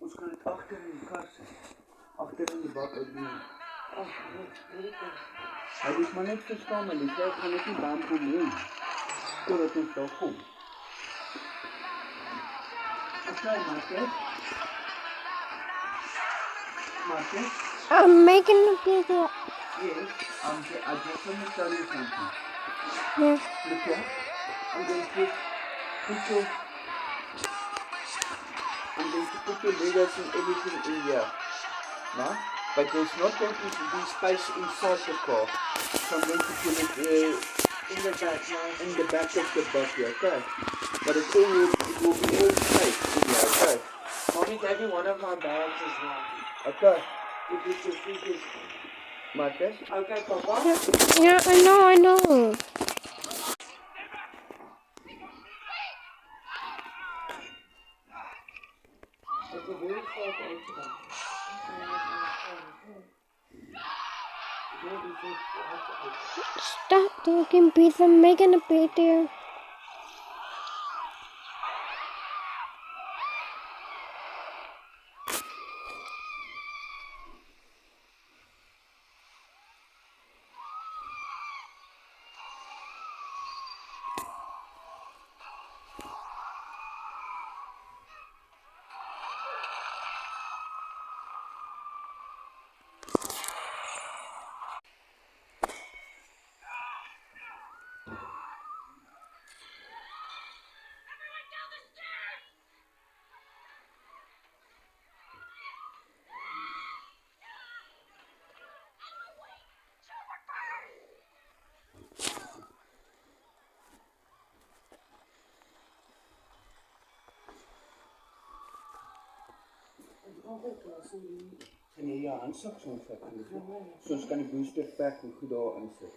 Ons kan dit agter in die kar sit. Agter in die bak uitneem. Hy moet maar net verstaan, maar die tyd gaan net nie baan kom doen. Totdat ons daar kom. Okay, Marcus. Marcus? I'm making a video. Yes, I just want to tell you something. Yeah. Look here. I'm going to put your Legos and everything in here. No? But there's not going to be space inside the car. So I'm going to put it in the back, in the back of the buggy, okay? But it will be all safe in here, okay? Mommy gave me one of my bags as well. Okay. If it's your fingers. Marcus? Okay, Papa. Yeah, I know. It's a very short incident. Stop talking, please. I'm making a video. En jy jou handsak soms vat. Soms kan die booster pack hoe goed daar insit.